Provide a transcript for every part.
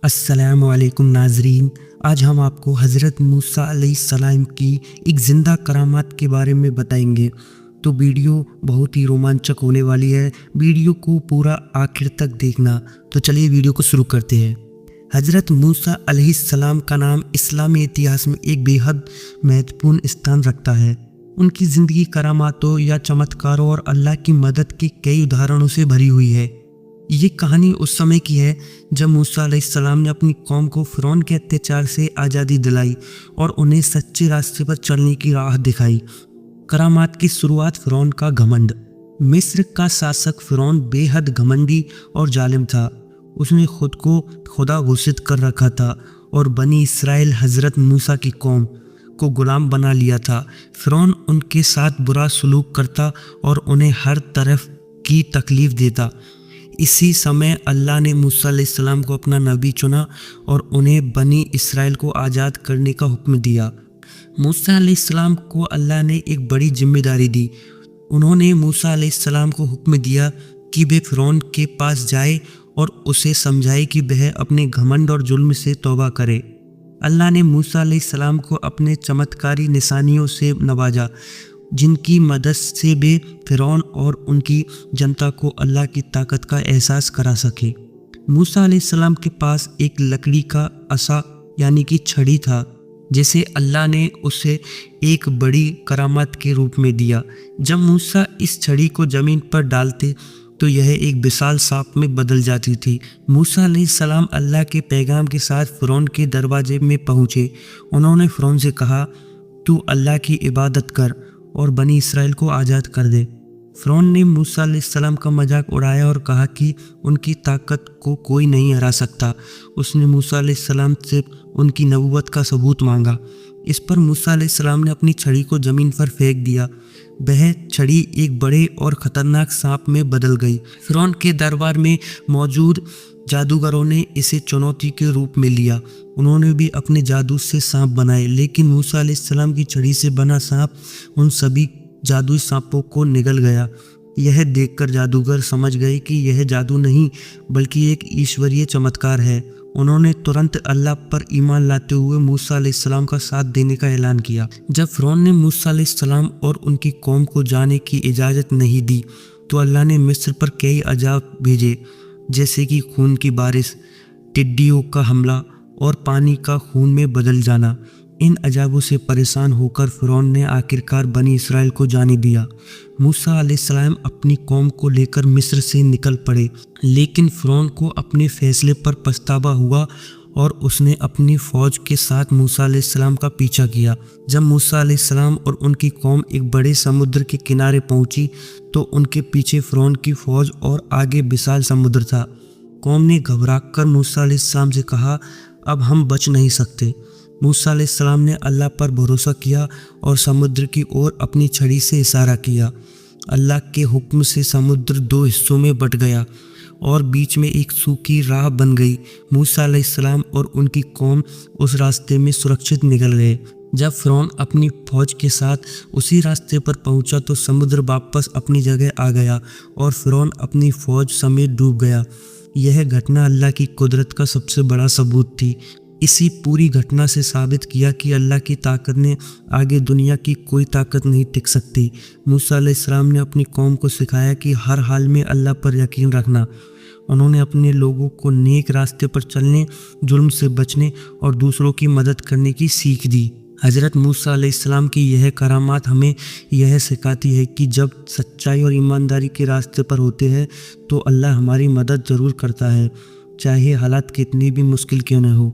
अस्सलाम वालेकुम नाजरीन। आज हम आपको हज़रत मूसा अलैहिस्सलाम की एक ज़िंदा करामात के बारे में बताएंगे। तो वीडियो बहुत ही रोमांचक होने वाली है, वीडियो को पूरा आखिर तक देखना। तो चलिए वीडियो को शुरू करते हैं। हज़रत मूसा अलैहिस्सलाम का नाम इस्लामी इतिहास में एक बेहद महत्वपूर्ण स्थान रखता है। उनकी ज़िंदगी करामातों या चमत्कारों और अल्लाह की मदद के कई उदाहरणों से भरी हुई है। ये कहानी उस समय की है जब मूसा अलैहिस्सलाम ने अपनी कौम को फ़िरौन के अत्याचार से आज़ादी दिलाई और उन्हें सच्चे रास्ते पर चलने की राह दिखाई। करामात की शुरुआत फ़िरौन का घमंड। मिस्र का शासक फ़िरौन बेहद घमंडी और जालिम था। उसने खुद को खुदा घोषित कर रखा था और बनी इसराइल हज़रत मूसा की कौम को गुलाम बना लिया था। फ़िरौन उनके साथ बुरा सलूक करता और उन्हें हर तरफ की तकलीफ़ देता। इसी समय अल्लाह ने मूसा अलैहिस्सलाम को अपना नबी चुना और उन्हें बनी इसराइल को आज़ाद करने का हुक्म दिया। मूसा अलैहिस्सलाम को अल्लाह ने एक बड़ी जिम्मेदारी दी। उन्होंने मूसा अलैहिस्सलाम को हुक्म दिया कि वे फ़िरौन के पास जाए और उसे समझाए कि वह अपने घमंड और जुल्म से तौबा करे। अल्लाह ने मूसा अलैहिस्सलाम को अपने चमत्कारी निशानियों से नवाजा, जिनकी मदद से वे फ़िरौन और उनकी जनता को अल्लाह की ताकत का एहसास करा सके। मूसा अलैहिस्सलाम के पास एक लकड़ी का असा यानी कि छड़ी था, जिसे अल्लाह ने उसे एक बड़ी करामत के रूप में दिया। जब मूसा इस छड़ी को ज़मीन पर डालते तो यह एक विशाल सांप में बदल जाती थी। मूसा अलैहिस्सलाम अल्लाह के पैगाम के साथ फ़िरौन के दरवाजे में पहुँचे। उन्होंने फ़िरौन से कहा, तू अल्लाह की इबादत कर और बनी इसराइल को आज़ाद कर दे। फ़िरौन ने मूसा अलैहिस्सलाम का मजाक उड़ाया और कहा कि उनकी ताकत को कोई नहीं हरा सकता। उसने मूसा अलैहिस्सलाम से उनकी नबूवत का सबूत मांगा। इस पर मूसा अलैहिस्सलाम ने अपनी छड़ी को ज़मीन पर फेंक दिया। वह छड़ी एक बड़े और ख़तरनाक सांप में बदल गई। फ़िरौन के दरबार में मौजूद जादूगरों ने इसे चुनौती के रूप में लिया। उन्होंने भी अपने जादू से सांप बनाए, लेकिन मूसा अलैहिस्सलाम की छड़ी से बना सांप उन सभी जादुई सांपों को निगल गया। यह देखकर जादूगर समझ गए कि यह जादू नहीं बल्कि एक ईश्वरीय चमत्कार है। उन्होंने तुरंत अल्लाह पर ईमान लाते हुए मूसा अलैहिस्सलाम का साथ देने का ऐलान किया। जब फ़िरौन ने मूसा अलैहिस्सलाम और उनकी कौम को जाने की इजाज़त नहीं दी तो अल्लाह ने मिस्र पर कई अजाब भेजे, जैसे कि खून की बारिश, टिड्डियों का हमला और पानी का खून में बदल जाना। इन अजाबों से परेशान होकर फ़िरौन ने आखिरकार बनी इसराइल को जाने दिया। मूसा अलैहिस्सलाम अपनी कौम को लेकर मिस्र से निकल पड़े, लेकिन फ़िरौन को अपने फैसले पर पछतावा हुआ और उसने अपनी फ़ौज के साथ मूसा अलैहिस्सलाम का पीछा किया। जब मूसा अलैहिस्सलाम और उनकी कौम एक बड़े समुद्र के किनारे पहुंची तो उनके पीछे फ़िरौन की फ़ौज और आगे विशाल समुद्र था। कौम ने घबराकर मूसा अलैहिस्सलाम से कहा, अब हम बच नहीं सकते। मूसा अलैहिस्सलाम ने अल्लाह पर भरोसा किया और समुद्र की ओर अपनी छड़ी से इशारा किया। अल्लाह के हुक्म से समुद्र दो हिस्सों में बट गया और बीच में एक सूखी राह बन गई। मूसा अलैहिस्सलाम और उनकी कौम उस रास्ते में सुरक्षित निकल गए। जब फ़िरौन अपनी फ़ौज के साथ उसी रास्ते पर पहुंचा तो समुद्र वापस अपनी जगह आ गया और फ़िरौन अपनी फ़ौज समेत डूब गया। यह घटना अल्लाह की कुदरत का सबसे बड़ा सबूत थी। इसी पूरी घटना से साबित किया कि अल्लाह की ताकत ने आगे दुनिया की कोई ताकत नहीं टिक सकती। मूसा अलैहिस्सलाम ने अपनी कौम को सिखाया कि हर हाल में अल्लाह पर यकीन रखना। उन्होंने अपने लोगों को नेक रास्ते पर चलने, जुल्म से बचने और दूसरों की मदद करने की सीख दी। हज़रत मूसा अलैहिस्सलाम की यह करामात हमें यह सिखाती है कि जब सच्चाई और ईमानदारी के रास्ते पर होते हैं तो अल्लाह हमारी मदद ज़रूर करता है, चाहे हालात कितनी भी मुश्किल क्यों न हो।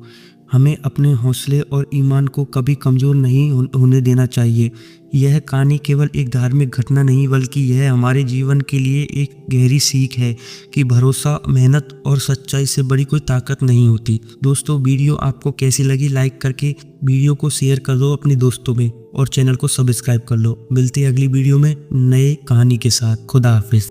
हमें अपने हौसले और ईमान को कभी कमज़ोर नहीं होने देना चाहिए। यह कहानी केवल एक धार्मिक घटना नहीं बल्कि यह हमारे जीवन के लिए एक गहरी सीख है कि भरोसा, मेहनत और सच्चाई से बड़ी कोई ताकत नहीं होती। दोस्तों, वीडियो आपको कैसी लगी? लाइक करके वीडियो को शेयर कर दो अपने दोस्तों में और चैनल को सब्सक्राइब कर लो। मिलते हैं अगली वीडियो में नए कहानी के साथ। खुदा हाफिज़।